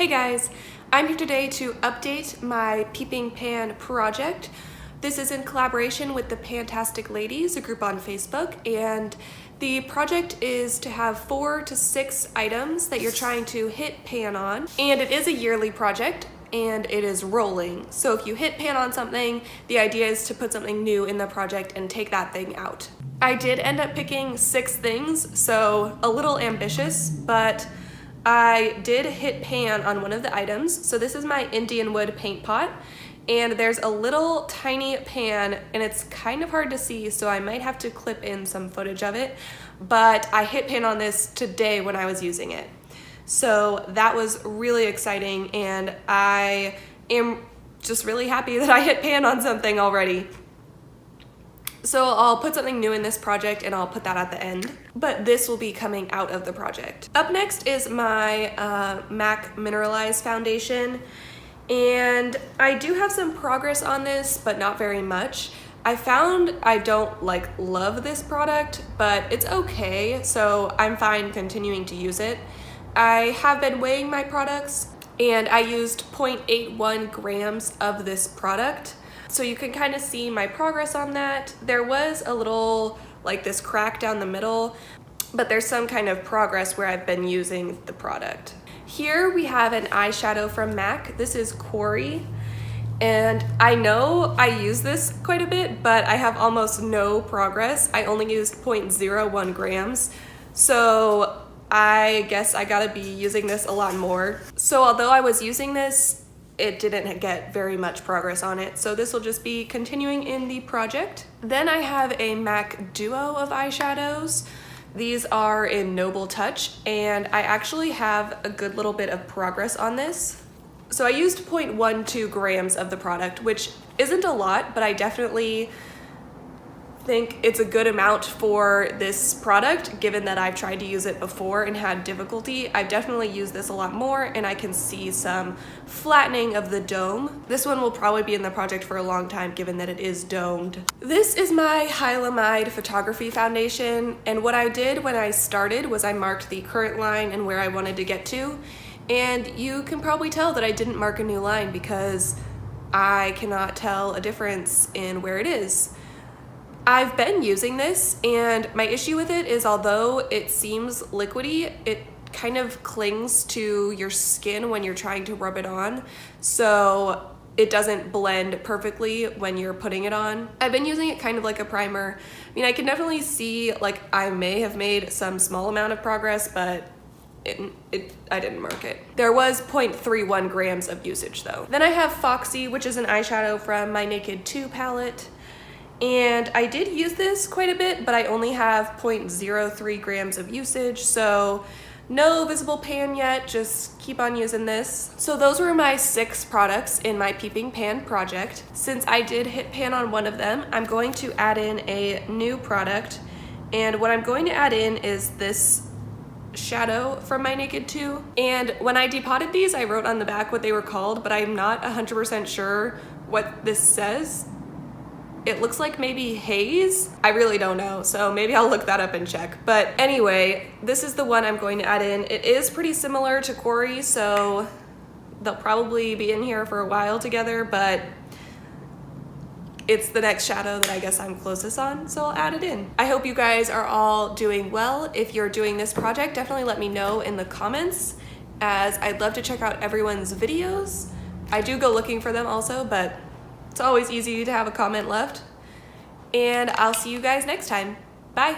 Hey guys, I'm here today to update my Peeping Pan project. This is in collaboration with the Pantastic Ladies, a group on Facebook, and the project is to have 4 to 6 items that you're trying to hit pan on, and it is a yearly project and it is rolling. So if you hit pan on something, the idea is to put something new in the project and take that thing out. I did end up picking 6 things, so a little ambitious, but I did hit pan on one of the items. So this is my Indianwood paint pot, and there's a little tiny pan and it's kind of hard to see, so I might have to clip in some footage of it, but I hit pan on this today when I was using it. So that was really exciting, and I am just really happy that I hit pan on something already. So I'll put something new in this project and I'll put that at the end, but this will be coming out of the project. Up next is my MAC Mineralize Foundation, and I do have some progress on this, but not very much. I found I don't love this product, but it's okay, so I'm fine continuing to use it. I have been weighing my products and I used 0.81 grams of this product. So you can kind of see my progress on that. There was a little this crack down the middle, but there's some kind of progress where I've been using the product. Here we have an eyeshadow from MAC. This is Quarry, and I know I use this quite a bit, but I have almost no progress. I only used 0.01 grams, so I guess I gotta be using this a lot more. So although I was using this, it didn't get very much progress on it, so this will just be continuing in the project. Then I have a MAC duo of eyeshadows. These are in Noble Touch, and I actually have a good little bit of progress on this. So I used 0.12 grams of the product, which isn't a lot, but I definitely think it's a good amount for this product, given that I've tried to use it before and had difficulty. I've definitely used this a lot more, and I can see some flattening of the dome. This one will probably be in the project for a long time, given that it is domed. This is my Hylamide photography foundation, and what I did when I started was I marked the current line and where I wanted to get to, and you can probably tell that I didn't mark a new line because I cannot tell a difference in where it is. I've been using this, and my issue with it is although it seems liquidy, it kind of clings to your skin when you're trying to rub it on, so it doesn't blend perfectly when you're putting it on. I've been using it kind of like a primer. I mean, I can definitely see I may have made some small amount of progress, but I didn't mark it. There was 0.31 grams of usage though. Then I have Foxy, which is an eyeshadow from my Naked 2 palette. And I did use this quite a bit, but I only have 0.03 grams of usage, so no visible pan yet, just keep on using this. So those were my 6 products in my Peeping Pan project. Since I did hit pan on one of them, I'm going to add in a new product, and what I'm going to add in is this shadow from my Naked 2. And when I depotted these, I wrote on the back what they were called, but I'm not 100% sure what this says. It looks like maybe haze. I really don't know, so maybe I'll look that up and check. But anyway, this is the one I'm going to add in. It is pretty similar to Quarry, so they'll probably be in here for a while together, but it's the next shadow that I guess I'm closest on, so I'll add it in. I hope you guys are all doing well. If you're doing this project, definitely let me know in the comments, as I'd love to check out everyone's videos. I do go looking for them also, but it's always easy to have a comment left. And I'll see you guys next time. Bye.